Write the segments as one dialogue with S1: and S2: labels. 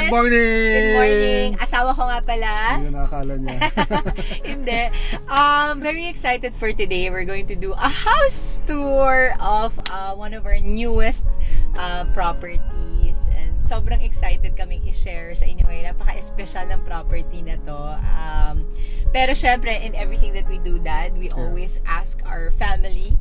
S1: Good morning!
S2: Good morning! Asawa ko nga pala.
S1: Hindi na nakakala niya.
S2: Hindi. Very excited for today. We're going to do a house tour of one of our newest properties. And sobrang excited kaming i-share sa inyo ngayon. Napaka-special ng property na to. Pero syempre, in everything that we do, Dad, we always ask our family.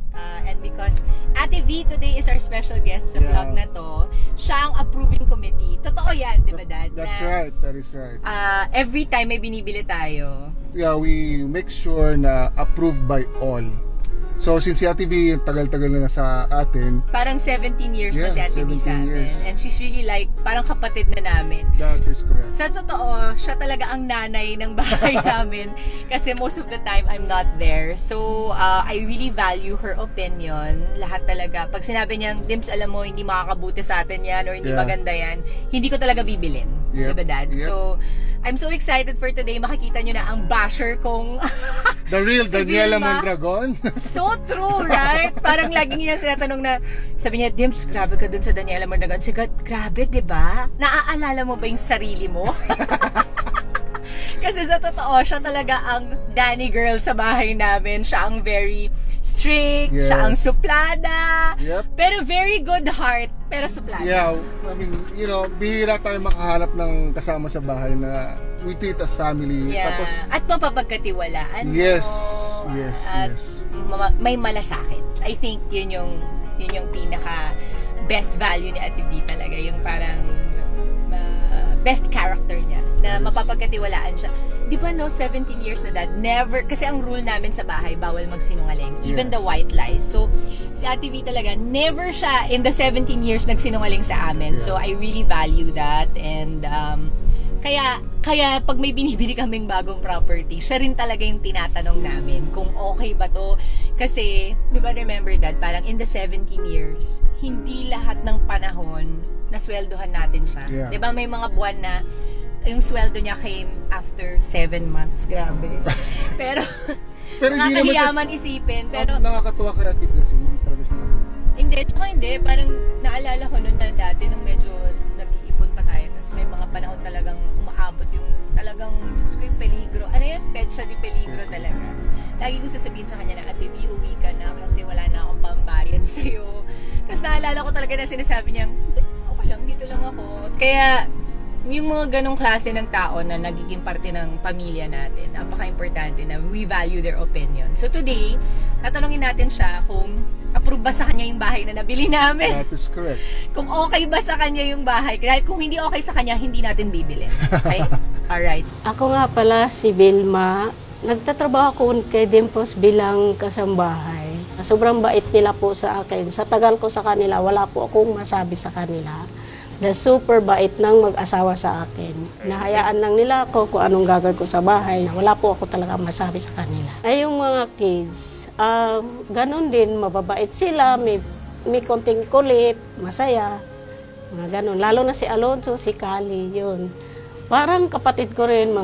S2: And because Ate V today is our special guest sa vlog na to, siya ang approving committee. Totoo yan, di ba, Dad?
S1: That's right. That is right.
S2: Every time may binibili tayo.
S1: Yeah, we make sure na approved by all. So, since si Ate V, tagal-tagal na sa atin.
S2: Parang 17 years na si Ate V sa amin. And she's really like, parang kapatid na namin.
S1: That is correct.
S2: Sa totoo, siya talaga ang nanay ng bahay namin. Kasi most of the time, I'm not there. So, I really value her opinion. Lahat talaga. Pag sinabi niyang, Dims, alam mo, hindi makakabuti sa atin yan or hindi maganda yan, hindi ko talaga bibilin. Diba, Dad?
S1: Yep.
S2: So, I'm so excited for today. Makikita nyo na ang basher kong
S1: The real
S2: si
S1: Daniela
S2: Vilma.
S1: Mondragon.
S2: So true, right? Parang lagi niya tinatanong na, sabi niya, Dims, grabe ka dun sa Daniela Mondragon. Sabi, grabe, di ba? Naaalala mo ba yung sarili mo? Kasi sa totoo, siya talaga ang Danny girl sa bahay namin. Siya ang very strict, siya ang suplada, pero very good heart, pero suplada.
S1: Yeah, I mean, you know, bihira tayo makahanap ng kasama sa bahay na we treat as family.
S2: Yeah.
S1: Tapos,
S2: at mapapagkatiwalaan mo.
S1: yes.
S2: At may malasakit. I think yun yung pinaka best value ni Ate V talaga. Yung parang best character niya na mapapagkatiwalaan siya. Di ba 17 years na, Dad, never, kasi ang rule namin sa bahay, bawal magsinungaling. Even the white lies. So, si Ate V talaga, never siya in the 17 years nagsinungaling sa amin. So, I really value that. And, kaya pag may binibili kaming bagong property, siya rin talaga yung tinatanong namin kung okay ba to. Kasi, di ba remember, Dad, parang in the 17 years, hindi lahat ng panahon nasweldohan natin siya. Di ba may mga buwan na yung sweldo niya came after 7 months. Grabe. Pero nakakahiyaman isipin. Pero
S1: nakakatuwa kaya Ate V kasi hindi talaga siya.
S2: Hindi. Parang naalala ko noon na dati nung medyo nag-iipon pa tayo. Tapos may mga panahon talagang umaabot yung talagang, Diyos ko, yung peligro. Ano yan? Petsa di peligro talaga. Lagi ko sasabihin sa kanya na, Ate V, uwi ka na kasi wala na akong pambayad sa'yo. Kasi naalala ko talaga na sinasabi niya, okay lang, dito lang ako. Kaya, yung mga ganong klase ng tao na nagiging parte ng pamilya natin, napaka-importante na we value their opinion. So today, tatanungin natin siya kung approve ba sa kanya yung bahay na nabili namin.
S1: That is correct.
S2: Kung okay ba sa kanya yung bahay. Kahit kung hindi okay sa kanya, hindi natin bibili. Okay? Alright.
S3: Ako nga pala si Vilma. Nagtatrabaho ako kay Dimpos bilang kasambahay. Sobrang bait nila po sa akin. Sa tagal ko sa kanila, wala po akong masabi sa kanila. The super bait ng mag-asawa sa akin. Nahayaan lang nila ako kung anong gagawin ko sa bahay. Wala po ako talaga masabi sa kanila. Ay, yung mga kids, ganun din, mababait sila, may konting kulit, masaya. Mga ganun. Lalo na si Alonso, si Kali, yun. Parang kapatid ko rin,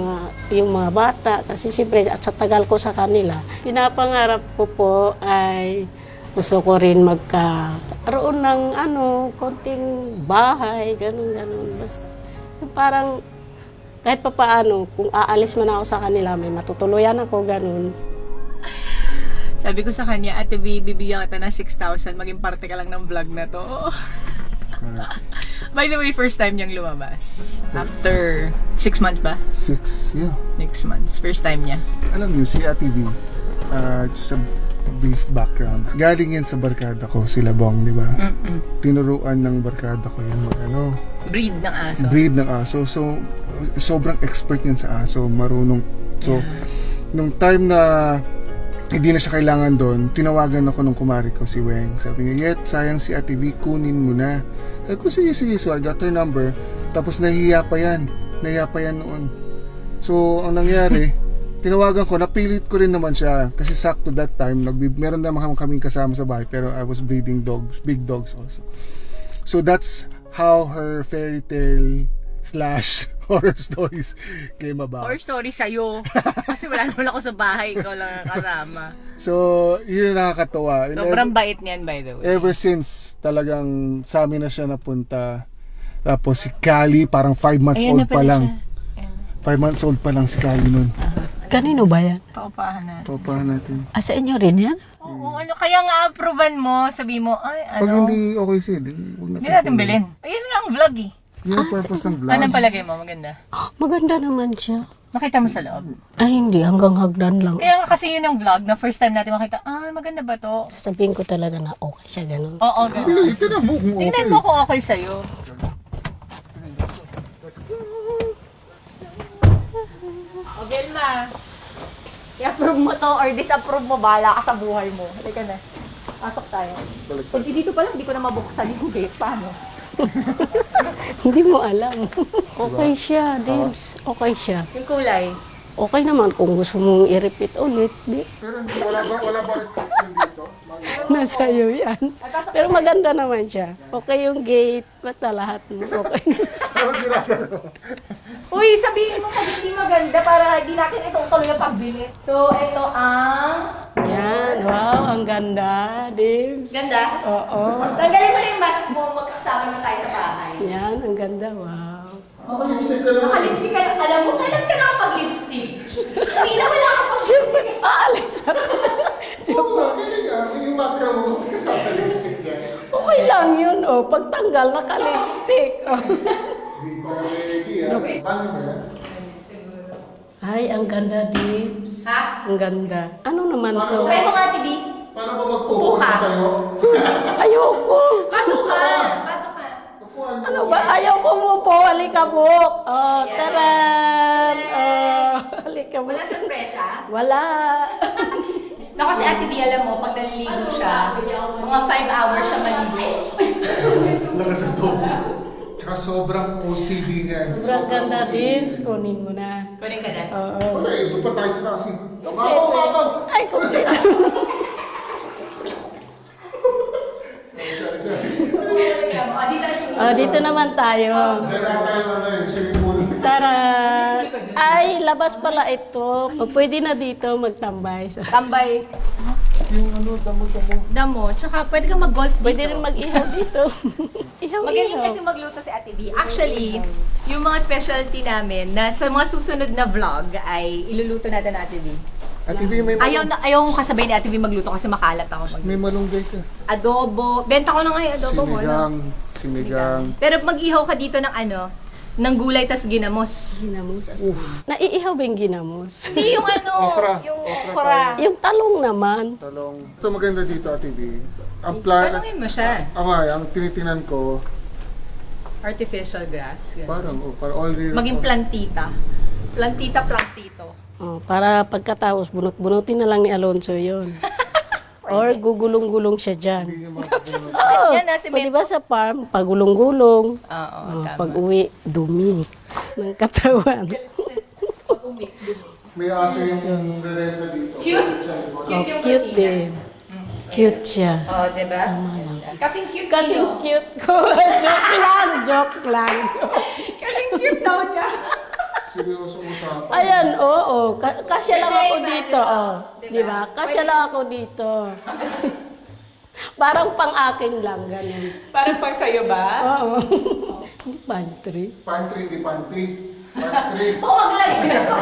S3: yung mga bata, kasi siyempre at sa tagal ko sa kanila. Pinapangarap ko po ay gusto ko rin magkaroon ng konting bahay, ganun. Basta, parang kahit pa paano, kung aalis man ako sa kanila, may matutuluyan ako, ganun.
S2: Sabi ko sa kanya, Ate V, bibigyan kita ng 6,000, maging parte ka lang ng vlog na to. By the way, first time niyang lumabas. After 6 months ba?
S1: 6
S2: months. First time niya.
S1: Alam niyo, si Ate V, just a brief background. Galing yan sa barkada ko, sila Bong, di ba? Tinuruan ng barkada ko yan
S2: Breed ng aso.
S1: Breed ng aso. So, sobrang expert yan sa aso, marunong. So, nung time na hindi na siya kailangan doon, tinawagan ako ng kumari ko, si Weng. Sabi niya, Yet, sayang si Ate V, kunin mo na. Sabi ko, sige. So, I got her number. Tapos, nahihiya pa yan noon. So, ang nangyari, tinawagan ko, napilit ko rin naman siya. Kasi sakto that time, meron naman kaming kasama sa bahay, pero I was breeding dogs, big dogs also. So, that's how her fairy tale / horror stories came about.
S2: Horror story sa'yo. Kasi wala naman ako sa bahay, ikaw lang ang kasama.
S1: So, yun yung nakakatawa.
S2: Sobrang bait niyan, by the way.
S1: Ever since talagang sa amin na siya napunta, Tapos si Kali, parang 5 months
S2: Ayan
S1: old
S2: na
S1: pa
S2: pala
S1: lang.
S2: siya.
S1: 5 months old pa lang si Kali nun.
S3: Kanino ba yan?
S2: Paupahan na.
S1: Papahan natin.
S3: Ah, sa inyo rin yan?
S2: Oo, ano, kaya nga approvean mo, sabi mo, ay,
S1: Pag
S2: ano,
S1: hindi okay siya, huwag
S2: hindi natin bilhin. Ayun nga ang vlog eh.
S1: Yun ang purpose ng vlog.
S2: Anong palagay mo? Maganda.
S3: Maganda naman siya.
S2: Nakita mo sa loob.
S3: Ay, hindi. Hanggang hagdan lang.
S2: Kaya nga kasi yun ang vlog na first time natin makita, maganda ba to?
S3: Sasabihin ko talaga na okay siya, ganun.
S2: Oo, ganun.
S1: Ito na, book mo.
S2: Tingnan mo kung okay sa'yo. O, Vilma. I-approve mo to or disapprove mo, bahala ka sa buhay mo. Halika na. Pasok tayo. Pag dito pa lang, di ko na mabuksan yung gate. Paano?
S3: Hindi mo alam. Okay siya, Dibs. Okay siya.
S2: Yung kulay.
S3: Okay naman kung gusto mong i-repeat ulit. Di.
S1: Pero wala ba restriction dito?
S3: Nasa iyo yan. Pero maganda naman siya. Okay yung gate. Basta lahat mo. Okay.
S2: Uy, sabihin mo pag hindi maganda para hindi natin itutuloy ang pagbili. So, ito ang...
S3: Yan. Wow, ang ganda, Dibs.
S2: Ganda?
S3: Oo.
S2: Tanggalin mo na yung mask mo, magkakasama na tayo sa bahay.
S3: Yan, ang ganda. Wow.
S2: Naka-lipstick ka lang. Alam mo, kailan ka nakapag-lipstick? Kanina wala ka pag
S3: Siyempre, aalis ako.
S1: Yung maskara mo, kasama lipstick yan.
S3: Okay lang yun, oh. Pagtanggal, naka-lipstick. Oh.
S1: Hindi pa ready, ha? Paano ba yan?
S3: Ay, ang ganda, Dibs.
S2: Ha?
S3: Ang ganda. Ano naman to?
S2: Try mo nga, TV.
S1: Paano ba
S2: Upo
S1: magpupo
S2: ka.
S1: kayo?
S3: Ayoko.
S2: Pasok ka. Pasok ka.
S1: Upuan mo.
S3: Ano ba? Ayoko mo po. Halikabok. Oh, taran. Oh, halikabok.
S2: Wala sorpresa?
S3: Wala.
S2: Naku, si Ate B, alam mo, pag naliligo siya, mga 5 hours siya maligo.
S1: Lakas ang topo. Tsaka sobrang OCD niya.
S3: Sobrang ganda, Dibs. Kunin mo na.
S2: Kunin ka na.
S3: Oo.
S1: Wala eh, doon pa tayo sa kasi.
S3: Ay, complete.
S1: Sorry.
S2: Dito naman
S3: Oh, dito naman
S2: yung
S3: tayo.
S1: Diyan na tayo yung swimming pool.
S3: Tara. Ay, labas pala ito. O, pwede na dito magtambay. So,
S2: tambay.
S1: Yung damo.
S2: Damo. Tsaka pwede kang mag-golf dito.
S3: pwede rin mag-ihaw dito.
S2: Magaling
S3: Ihaw-ihaw.
S2: kasi magluto si Ate B. Actually, yung mga specialty namin na sa mga susunod na vlog ay iluluto natin Ate B.
S1: At hindi may
S2: Ayaw ko kasabay ni Ate B magluto kasi makalat ako mag
S1: may malunggay ka.
S2: adobo. Benta ko na nga yung adobo mo. No?
S1: Sinigang.
S2: Pero mag-ihaw ka dito ng ng gulay tas ginamos.
S3: Ginamos. Naiihaw ba yung ginamos?
S2: Hindi yung
S1: Okra.
S2: yung
S1: Okra
S2: okra.
S3: Yung talong naman.
S1: Talong. Ito maganda dito, Ate B. Ang plan,
S2: Tanungin mo siya.
S1: ang tinitingnan ko,
S2: Artificial grass. Ganun.
S1: parang all real.
S2: Maging plantita. Plantito.
S3: Oh, para pagkatapos, bunot-bunutin na lang ni Alonso yon. Or gugulong-gulong siya dyan.
S1: Hindi yung mga
S2: Sakit
S3: Oh,
S2: yan na
S3: pwede ba sa farm, pagulong-gulong.
S2: Oo,
S3: Oh,
S2: tama.
S3: pag uwi, dumi ng katawan.
S1: may aso yung rerenta dito.
S2: Cute.
S1: Sa likod.
S2: Cute yung
S3: Cute
S2: kusina.
S3: din. Cute siya.
S2: Oh, diba? Kasing cute
S3: Kasing
S2: niyo.
S3: cute ko. Joke lang.
S2: Kasing cute daw niya.
S1: Seryoso usapan.
S3: Ayan, oo. Kasya lang ako
S2: Hindi,
S3: dito.
S2: imagine
S3: Oh.
S2: mo.
S3: Di ba? Kasya lang ako dito. Parang pang-akin lang, ganun.
S2: Parang pag sa'yo ba?
S3: Oo. Hindi pantry.
S1: Pantry, di pantry. Pantry.
S2: Oo, maglagay na to.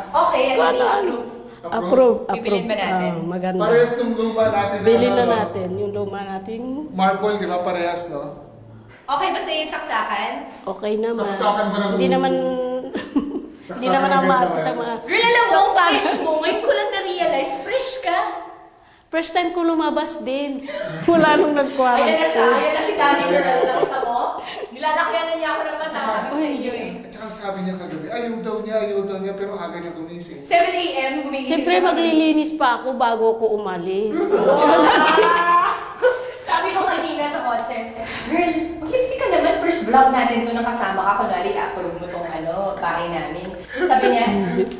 S2: Okay, ano
S3: Paano?
S2: din approve?
S3: Approve.
S2: Bibilin ba natin?
S3: Maganda.
S1: Parehas ng luma natin.
S3: Bilhin na
S1: ano,
S3: natin yung luma natin.
S1: Marble, di ba? Parehas, no?
S2: Okay ba sa'yo yung saksakan?
S3: Okay naman.
S1: Saksakan ba ng
S3: Hindi naman hindi naman ang mahal
S1: ganda
S3: sa
S1: yan.
S3: mga...
S2: Girl, alam mo,
S3: Saksakan.
S2: fresh mo. Ngayon ko lang na-realize, fresh ka.
S3: First time ko lumabas din. Wala nung
S2: Ayan na siya.
S3: nag-quarantine.
S2: Ayan na si Danny girl. Nakita mo? Nilalakyan na niya ako ng mata. Sabi ko sa inyo eh.
S1: At saka sabi niya kagabi, ayaw daw niya, pero aga niya gumising.
S2: 7 a.m. gumigising
S3: Siyempre
S2: siya.
S3: maglilinis pa ako bago ko umalis.
S2: Sabi ko kanina sa kotse, girl, mag-lipstick ka naman. First vlog natin to nang kasama ka. Kunwari, approve mo tong bahay namin. Sabi niya,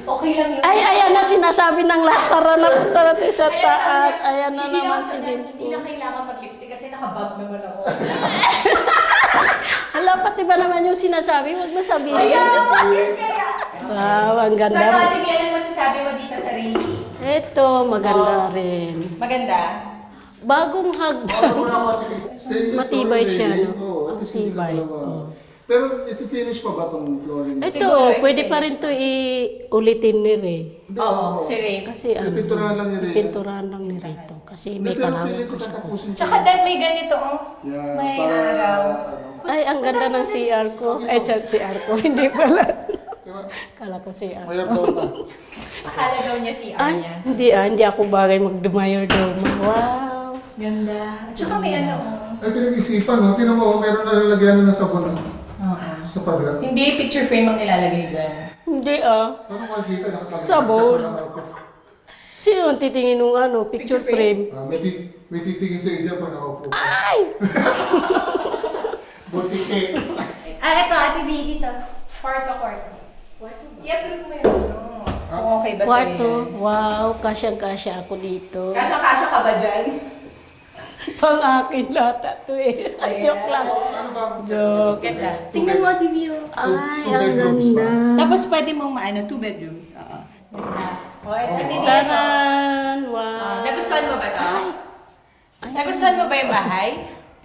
S2: okay lang yun.
S3: Ay, ayan na sinasabi ng latara na punta natin sa
S2: Ayan
S3: taas.
S2: na,
S3: Ayan na
S2: hindi
S3: naman
S2: na-
S3: si
S2: Hindi na
S3: Dimple.
S2: kailangan mag-lipstick kasi nakabab naman ako.
S3: Hala, pati ba naman yung sinasabi? Huwag na sabihin.
S2: Bakit kaya?
S3: Wow, ang
S2: So,
S3: ganda.
S2: Ate Bea, ano masasabi mo dito sa Reiki?
S3: Ito, maganda rin.
S2: Maganda?
S3: Bagong hagdan. Matibay siya, no?
S1: Oo, at least hindi
S3: Matibay.
S1: ka dalawa.
S3: Oo.
S1: Pero i-finish pa ba itong flooring?
S3: Ito,
S2: Siguro,
S3: pwede
S2: i-finish.
S3: pa rin to ulitin ni Ray.
S1: Hindi,
S2: Oo, si Ray.
S3: Kasi ano,
S1: Pinturahan lang ni Ray.
S3: pinturahan lang ni Rito. Kasi
S1: Hindi,
S3: may
S1: pero
S3: talaga
S1: feeling ko
S3: ko siya.
S1: tatapusin ko.
S2: Tsaka Dan, may ganito, oh.
S1: Yeah,
S2: May
S1: para,
S2: araw.
S1: ano,
S3: Ay, ang ganda ng CR ko. Eh, CR ko. Hindi pala.
S1: diba?
S3: Kala ko CR.
S1: Mayor daw na.
S2: Akala daw niya CR
S3: Ay,
S2: niya.
S3: hindi ako bagay magdumayor daw. Wow.
S2: Ganda. At saka may ano, oh.
S1: Ay, pinag-isipan, no? Tinan mo, meron na lalagyan na sabon
S2: Oo.
S1: sa pader.
S2: Hindi picture frame ang nilalagay dyan.
S3: Hindi ah.
S1: Ano makikita? Nakatabi.
S3: Sabon. Sino ang titingin ng ano, picture
S2: Picture frame?
S3: frame?
S1: May titingin sa isya pag nakaupo.
S3: Ay!
S1: Butike.
S2: Ito, Ate B, dito. Kwarto. I-approve mo yun. Kung okay ba sa'yo
S3: Kwarto.
S2: yan.
S3: Wow, kasyang-kasya ako dito.
S2: Kasya ka ba dyan?
S3: Pang akin lahat ito eh.
S2: Ayan.
S3: Joke lang.
S1: Ano ba?
S3: Joke.
S2: Ganda. Tingnan mo, Ate B, oh.
S3: Ay,
S1: Two
S3: ang
S1: bedrooms
S3: ganda.
S2: Tapos pwede mong maano, 2 bedrooms. Oo. Ganda. O, Ate B, ito.
S3: Taran! Wow.
S2: Nagustuhan mo ba ito?
S3: Ay,
S2: Nagustuhan mo ba yung bahay?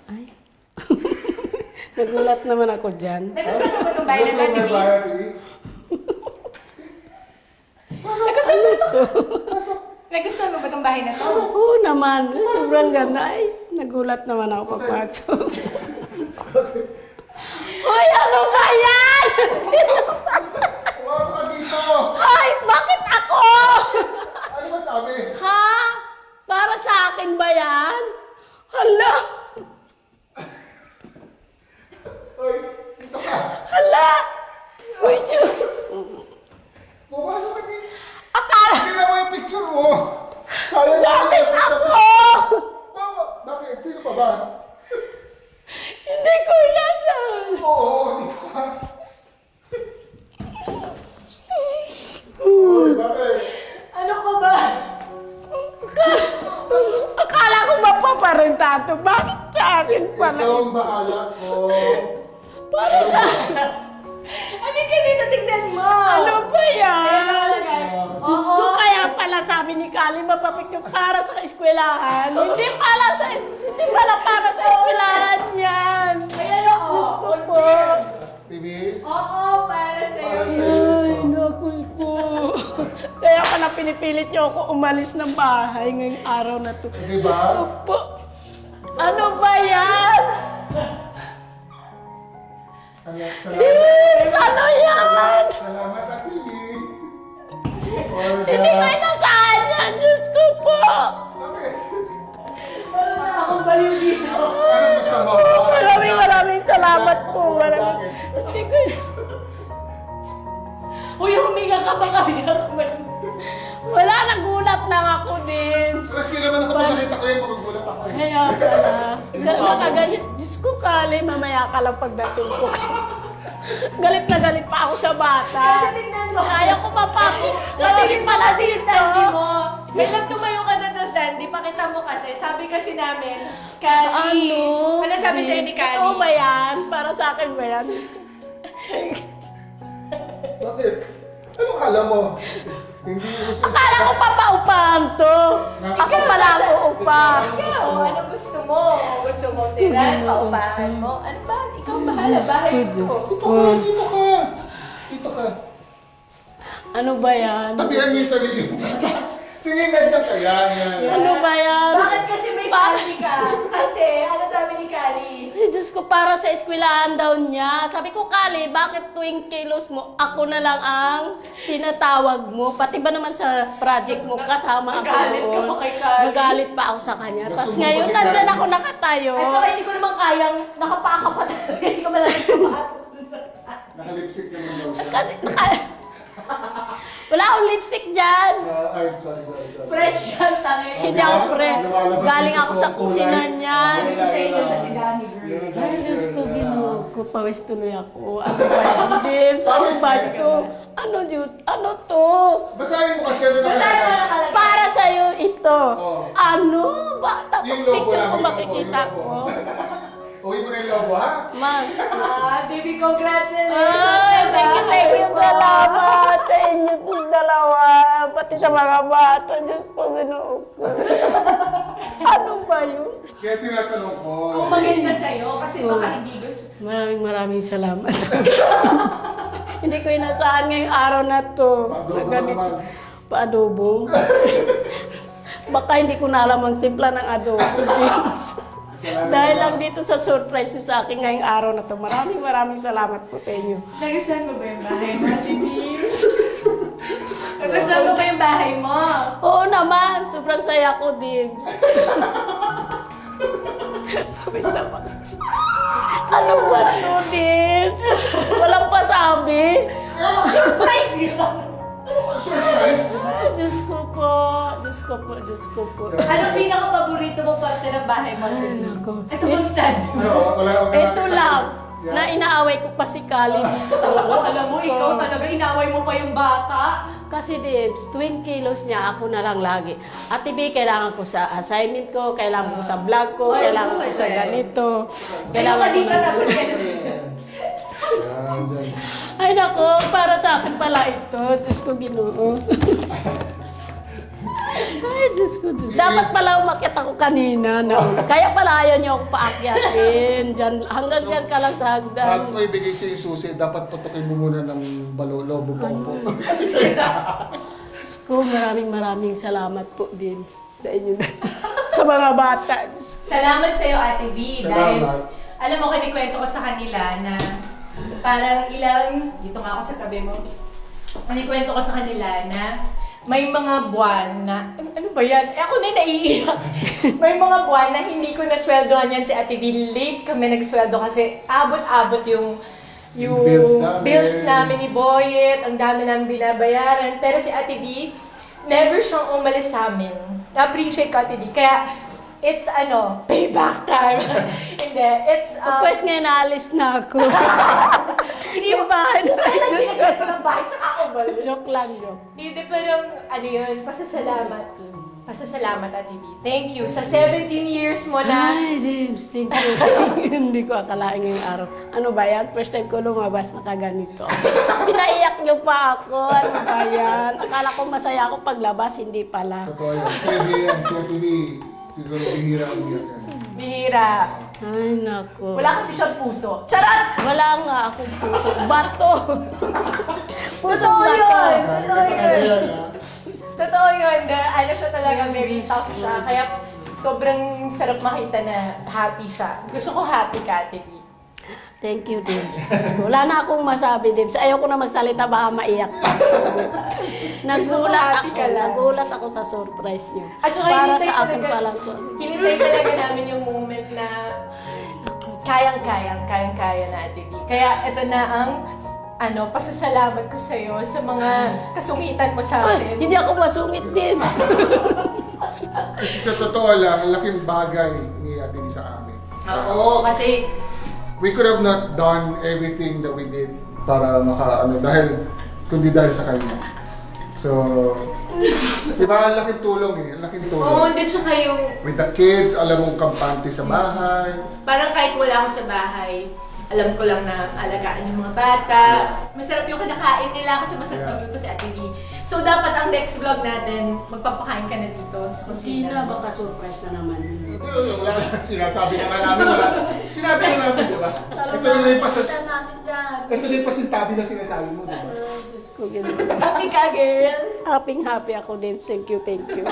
S3: Ay. Nagulat naman ako dyan.
S2: Nagustuhan mo ba itong bahay
S1: Gusto
S2: na
S1: mo
S2: Ate
S1: may
S2: B?
S1: bayad, TV?
S2: Nagustuhan mo Nagustuhan mo ba itong bahay na to?
S3: Oo naman. Sobrang ganda. Ay, nagulat naman ako papasok. Uy, ano ba yan?
S1: Pumasok ka dito!
S3: Ay, bakit ako?
S1: Ano ba sabi?
S3: Ha? Para sa akin ba yan? Hala!
S1: Hoy, dito ka!
S3: Hala! Uy,
S1: Pumasok ka dito!
S3: akala
S1: Tingnan mo yung picture mo! Sayang na
S3: bakit
S1: yung
S3: ako?
S1: Bakit? Sino pa ba?
S3: Hindi ko nasan.
S1: Oo, dito ka. Hoy, bakit?
S2: Ano ka ba?
S3: Akala ko mapaparentato. Bakit sa akin pala?
S1: Ikaw ang bahala ko.
S3: Para sa...
S2: Halika dito, tignan mo!
S3: Ano ba yan? Diyos ko,
S2: Oo.
S3: kaya pala sabi ni Kali, mapapicture para sa eskwelahan. Hindi pala para sa eskwelahan yan.
S2: Ayan, oo.
S3: Diyos ko po.
S1: TV?
S2: Oo, para sa'yo.
S1: Para sa'yo.
S3: Ay, naku po. Kaya pala pinipilit niyo ako umalis ng bahay ngayong araw na to.
S1: Diba?
S3: Diyos ko po. Ano ba yan? Ano yan?
S1: Salamat at TV.
S3: Hindi ko inasahan yan. Diyos ko po.
S1: Bakit?
S2: Akong baliw dito.
S1: Anong gusto mo?
S3: Maraming salamat po.
S1: Mas murang
S3: Hindi ko...
S2: Uy, huminga ka ba kami ka
S3: Wala, nagulat lang ako din.
S1: Mas naman ako pag nakita ko yan, magugulat ako eh.
S3: Kaya pala. Nakaganit. Diyos ko, Kali, mamaya ka lang pagdating ko. Galit na galit pa ako sa bata.
S2: Kasi tignan mo.
S3: Kaya ko papapo.
S2: Patingin pala si
S3: dito.
S2: Standy mo. May tumayo ka na to, Standy. Pakita mo kasi. Sabi kasi namin, Kali. Ano sabi sa'yo ni Kali?
S3: Totoo ba yan? Para sa akin ba yan?
S1: Bakit? Anong alam mo? Hindi gusto.
S3: Akala ko papaupahan to. Ako pala ang uupa.
S2: Ikaw, ano gusto mo? Gusto mo tiran, paupahan mo? Ano ba? Ikaw bahala, bahay
S1: Dito
S2: ito.
S1: ka, dito ka. Dito ka.
S3: Ano ba yan?
S1: Tabihan mo yung sarili mo. Sige, nandiyan ka. Yan.
S3: Ano ba yan?
S2: Bakit kasi may Standy ka? Kasi, ano sabi ni Kali?
S3: Ay, Diyos ko, para sa eskwelahan daw niya. Sabi ko, Kali, bakit tuwing kilos mo, ako na lang ang tinatawag mo? Pati ba naman sa project mo, kasama ako
S2: Nagalit ka
S3: doon.
S2: pa kay Kali.
S3: Nagalit pa ako sa kanya. Tapos
S1: Nasumbong
S3: ngayon,
S1: pa si
S3: nandyan
S1: Kali.
S3: ako nakatayo.
S2: At saka hindi ko naman kayang nakapaka pa talaga. Hindi ko malamig sa batos dun sa
S1: Nakalipstick naman daw siya.
S3: Kasi, wala akong lipstick dyan.
S1: Ay, sorry.
S2: fresh yan, tangin.
S3: Hindi ako fresh. Galing ako sa kusina niyan.
S2: Sabi ko sa inyo siya si Danny girl.
S3: Ay, Diyos ko, ginuwag ko. Pawis tuloy ako. Ano ba yan, Dims? Ano ba ito? Ano to?
S1: Basahin mo kasi ano
S2: Basahin mo
S1: nakalagay.
S2: na nakalagay.
S3: Para sa'yo ito.
S1: Oh.
S3: Ano? Ba? Tapos
S1: Yung logo
S3: picture
S1: lang,
S3: ko
S1: yung
S3: makikita
S1: logo.
S3: ko.
S1: Uwi mo na yung logo, ha?
S3: Ma.
S2: Baby, congratulations.
S3: Ay, thank you. Salamat sa inyo dalawa. pati sa mga bata. Diyos ko, Ginoo ko. Ano ba yun?
S1: Kaya tinatanong ko.
S2: Kung maganda sa'yo, kasi baka hindi gusto.
S3: Maraming salamat. Hindi ko inasahan ngayong araw na to.
S1: Paadobo
S3: Na ganito.
S1: naman.
S3: Paadobo. Baka hindi ko na alam ang timpla ng adobo. Dahil lang dito sa surprise niyo sa akin ngayong araw na to. Maraming salamat po sa inyo.
S2: Nagustuhan mo ba yung bahay mo, Chibi? Nagustuhan mo ba yung bahay mo?
S3: Oo naman, sobrang saya ko, Dibs. Pabisa pa. Ano ba ito, Dibs? Walang pasabi.
S2: Surprise yun!
S1: Surprise!
S3: Ay, Diyos ko po. Diyos ko po, Diyos ko po.
S2: Anong pinaka-paborito mong parte ng bahay mo?
S3: Ay, nako.
S2: Ito bang stand?
S1: Ano, wala
S3: Ito lang, na inaaway ko pa si Kali dito.
S2: Alam mo, ikaw talaga, inaway mo pa yung bata.
S3: Kasi Dibs, 20 kilos niya, ako na lang lagi. Ate B, kailangan ko sa assignment ko, kailangan ko sa vlog ko,
S2: Ay,
S3: kailangan ko sa
S2: okay.
S3: ganito.
S2: Kailangan ka
S3: ko
S2: dito
S3: ng-
S2: tapos
S3: Ay nako, para sa akin pala ito. Diyos ko, Ginoo. Ay, Diyos ko, Diyos. Dapat pala umakyat ako kanina. Kaya pala ayaw niyo ako paakyatin. Hanggang dyan ka lang sa
S1: Bago
S3: hagdan.
S1: ko ibigay sa yung susi, dapat tutukin mo muna ng lobo po po.
S3: Diyos ko, maraming salamat po din sa inyo. Sa mga bata.
S2: Salamat sa'yo, Ate B. Dahil,
S1: Salamat.
S2: alam mo, kinikwento ko sa kanila na parang dito nga ako sa tabi mo, kinikwento ko sa kanila na may mga buwan na, ano ba yan? Ako na yung naiiyak. May mga buwan na hindi ko nasweldohan yan si Ate B. Late kami nagsweldo kasi abot-abot yung bills namin ni Boyet, ang dami namin binabayaran. Pero si Ate B, never siyang umalis sa amin. Na-appreciate ko, Ate B. Kaya, it's payback time. Hindi, it's,
S3: Pwes ngayon naalis na ako. Hindi ba?
S2: Pinagyan ko ng bahay, tsaka ako balis.
S3: Joke lang, joke.
S2: Hindi, parang, pasasalamat. Pasasalamat, Ate B. Thank you. Sa 17 years mo na,
S3: Ay, James, thank you. Hindi ko akalain ngayong araw. Ano ba yan? First time ko lumabas na kaganito. Pinaiyak niyo pa ako. Ano ba yan? Akala ko masaya ako paglabas, hindi pala.
S1: Totoo yan. Kaya TV, siguro bihira ang biyak yan.
S2: bihira.
S3: Ay, nako.
S2: Wala kasi siyang puso. Charot!
S3: Wala nga akong puso. Bato. Puso
S2: Totoo
S3: bato.
S2: yun!
S1: Kaya
S2: Totoo
S1: sa kanya
S2: yun!
S1: yan, ha?
S2: Totoo yun. Ano siya talaga, very tough siya. Kaya sobrang sarap makita na happy siya. Gusto ko happy ka, Ate B.
S3: Thank you, Dims. Wala na akong masabi, Dims. Ayaw ko na magsalita, baka maiyak pa.
S2: happy ka lang.
S3: Nagulat ako sa surprise niyo.
S2: At saka
S3: Para
S2: hinintay
S3: sa akin
S2: talaga-
S3: pa lang to.
S2: Hinintay talaga namin yung moment na kayang-kaya na, Ate B. Kaya ito na ang pasasalamat ko sa'yo sa mga kasungitan mo sa
S3: Ay,
S2: akin.
S3: hindi ako masungit, Dims.
S1: Kasi sa totoo lang, ang laking bagay ni Ate B sa amin.
S2: Oo, kasi
S1: We could have not done everything that we did para dahil kundi dahil sa kanya. So, di ba, ang laking tulong eh, ang laking tulong.
S2: hindi tsaka yung
S1: With the kids, alam mong kampante sa bahay.
S2: parang kahit wala ako sa bahay, alam ko lang na alagaan yung mga bata. Masarap yung kinakain nila kasi masarap
S1: Yeah.
S2: magluto si Ate B. So, dapat ang next vlog natin, magpapakain ka na dito sa kusina.
S3: surprise na naman.
S1: Sinasabi na nga namin, wala. Sinabi na namin, di ba? Ito na yung pasintabi na sinasabi mo, di ba?
S2: Happy ka, girl!
S3: Happy ako, Dims. Thank you, thank you.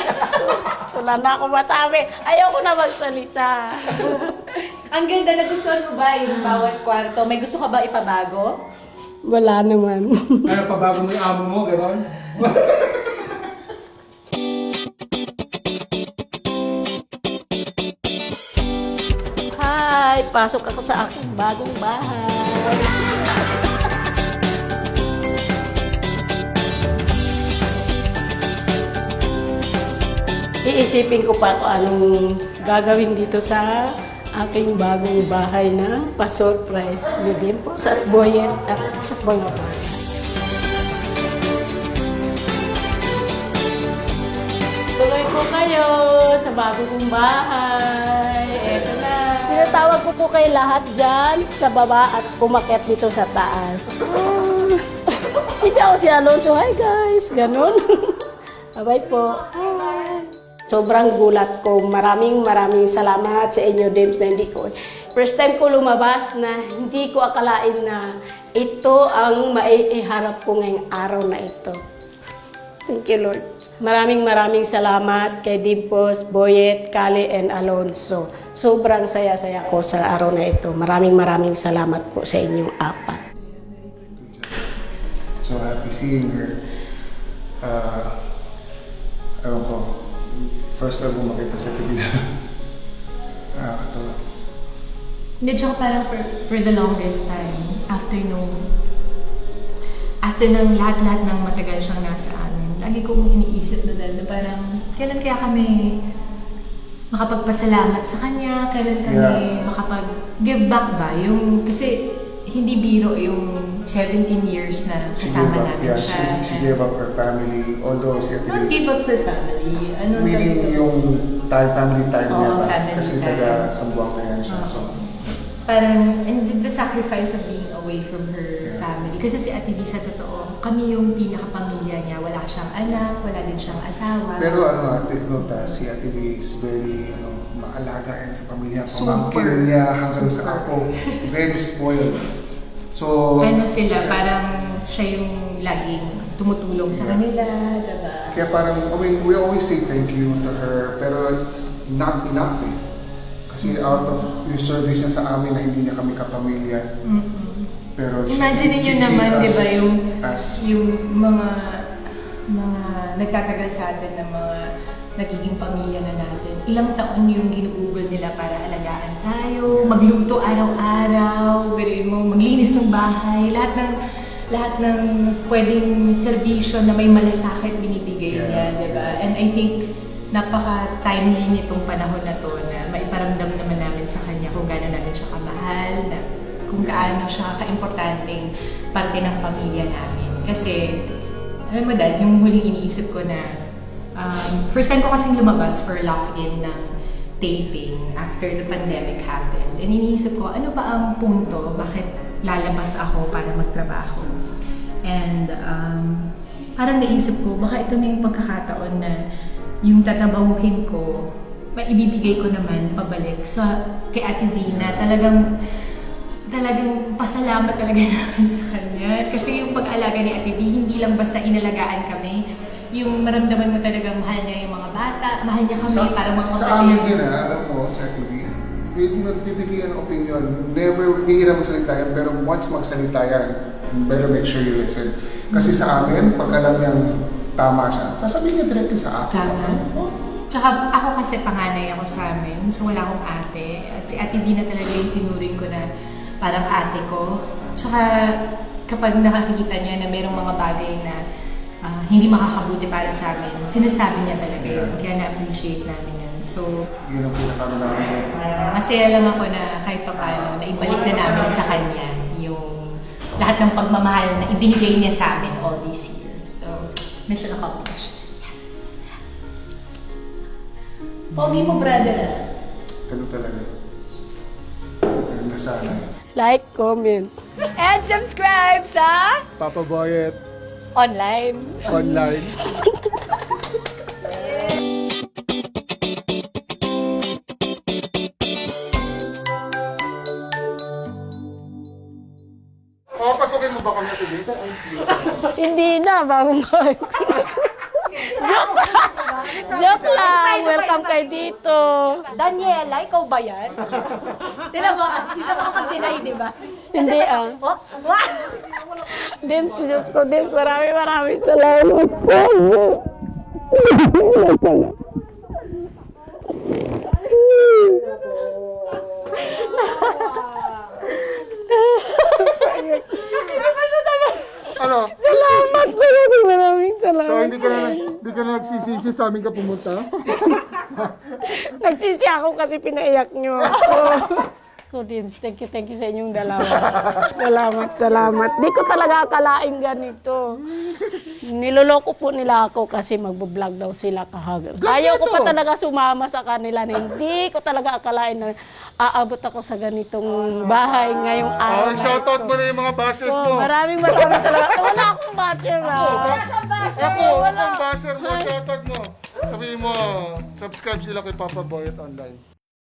S3: Wala na ako masabi. Ayoko na magsalita.
S2: Ang ganda, nagustuhan mo ba yung bawat kwarto? May gusto ka ba ipabago?
S3: Wala naman.
S1: Ano, pabago mo yung amo mo, gano'n?
S3: Hi! Pasok ako sa aking bagong bahay. Iisipin ko pa kung anong gagawin dito sa aking bagong bahay na pa-surprise ni Dimples at Boyet at sa mga bata. Tuloy po kayo sa bago kong bahay. Eto na. Tinatawag ko po kay lahat dyan sa baba at umakyat dito sa taas. Hindi ako si Alonso. Hi guys. Ganon. Bye po. Sobrang gulat ko. Maraming salamat sa inyo, Dims, na hindi ko. First time ko lumabas na hindi ko akalain na ito ang maiharap ko ngayong araw na ito. Thank you, Lord. Maraming salamat kay Dimpos, Boyet, Kali, and Alonso. Sobrang saya-saya ko sa araw na ito. Maraming salamat po sa inyong apat.
S1: So happy seeing her. Ewan ko, first time ko makita sa TV. Nakakatawa.
S4: Hindi, tsaka parang for the longest time, after ng lahat-lahat ng matagal siyang nasa amin, lagi kong iniisip na dahil na parang kailan kaya kami makapagpasalamat sa kanya, kailan kami makapag-give back ba? Kasi hindi biro yung 17 years na kasama namin siya.
S1: She gave up her family, although si Ate
S4: Not give up her family.
S1: meaning yung family time niya ba?
S4: family
S1: Kasi
S4: time.
S1: taga Sambuanga yan siya. So,
S4: Parang, and the sacrifice of being away from her family. Kasi si Ate V, sa totoo, kami yung pinakapamilya niya. Wala siyang anak, wala din siyang asawa.
S1: pero take note, si Ate V is very maalaga yan sa pamilya.
S4: Super.
S1: Pamangkin niya hanggang sa apo. Very spoiled. So,
S4: Sila, parang siya yung laging tumutulong sa kanila, diba?
S1: kaya parang, we always say thank you to her, pero it's not enough eh. Kasi out of yung service niya sa amin na hindi niya kami kapamilya. Pero
S4: Imagine niyo
S1: she
S4: naman,
S1: treat
S4: di ba,
S1: us
S4: yung mga nagtatagal sa atin na mga nagiging pamilya na natin. Ilang taon yung ginugugol nila para alagaan tayo, magluto araw-araw, maglinis ng bahay, lahat ng pwedeng serbisyo na may malasakit binibigay niya, di ba? And I think napaka-timely nitong panahon na to na maiparamdam naman namin sa kanya kung gaano natin siya kamahal, na kung gaano siya kaimportanteng parte ng pamilya namin. Kasi, alam mo Dad, yung huling iniisip ko na first time ko kasing lumabas for lock-in ng taping after the pandemic happened. And iniisip ko, ano ba ang punto? Bakit lalabas ako para magtrabaho? And parang naisip ko, baka ito na yung pagkakataon na yung tatabahuhin ko, maibibigay ko naman pabalik kay Ate Vina. Talagang pasalamat talaga namin sa kanya. Kasi yung pag-alaga ni Ate V, hindi lang basta inalagaan kami. Yung maramdaman mo talagang mahal niya yung mga bata, mahal niya kami para mga kapatid.
S1: Sa amin din alam mo, sa TV, magbibigay ng opinion. Never, bihira magsalita yan, pero once magsalita yan, better make sure you listen. Kasi sa amin, pag alam niyang tama siya, sasabihin niya directly sa akin.
S4: Tama. Tsaka ako kasi panganay ako sa amin, so wala akong ate. At si Ate V na talaga yung tinuring ko na parang ate ko. Tsaka kapag nakakikita niya na mayroong mga bagay na hindi makakabuti para sa amin, sinasabi niya talaga yun. Kaya na-appreciate namin yun. So,
S1: Yun ang pinakano namin.
S4: masaya lang ako na kahit pa paano, naibalik na namin sa kanya yung lahat ng pagmamahal na ibinigay niya sa amin all these years. So, mission accomplished. Yes! Pogi mo, brother.
S1: Ganun talaga. Ganun na sana.
S3: Like, comment.
S2: And subscribe sa
S1: Papa Boyet,
S2: online.
S1: online. Papasukin mo ba kami dito?
S3: Hindi na, bagong bahay. Joke lang. Welcome kayo dito.
S2: Daniela, ikaw ba yan? Tila ba? Hindi siya makapag-deny, di ba?
S3: Hindi
S2: Oh, what?
S3: Dims, Diyos ko, Dims, maraming salamat.
S1: Ano?
S3: Salamat po. Maraming salamat.
S1: So hindi ka na nagsisisi sa amin ka pumunta?
S3: Nagsisi ako kasi pinaiyak niyo ako. So, Dims, thank you sa inyong dalawa. Salamat. Di ko talaga akalain ganito. Niloloko po nila ako kasi magbo-vlog daw sila kahagad. Ayaw ko pa talaga sumama sa kanila. Hindi ko talaga akalain na aabot ako sa ganitong bahay ngayong araw.
S1: Shoutout mo na yung mga bashers mo.
S3: Maraming talaga. Wala akong batcher na.
S1: Ako, Ano bang buzzer mo, shoutout mo? Sabihin mo, subscribe sila kay Papa Boy at Online.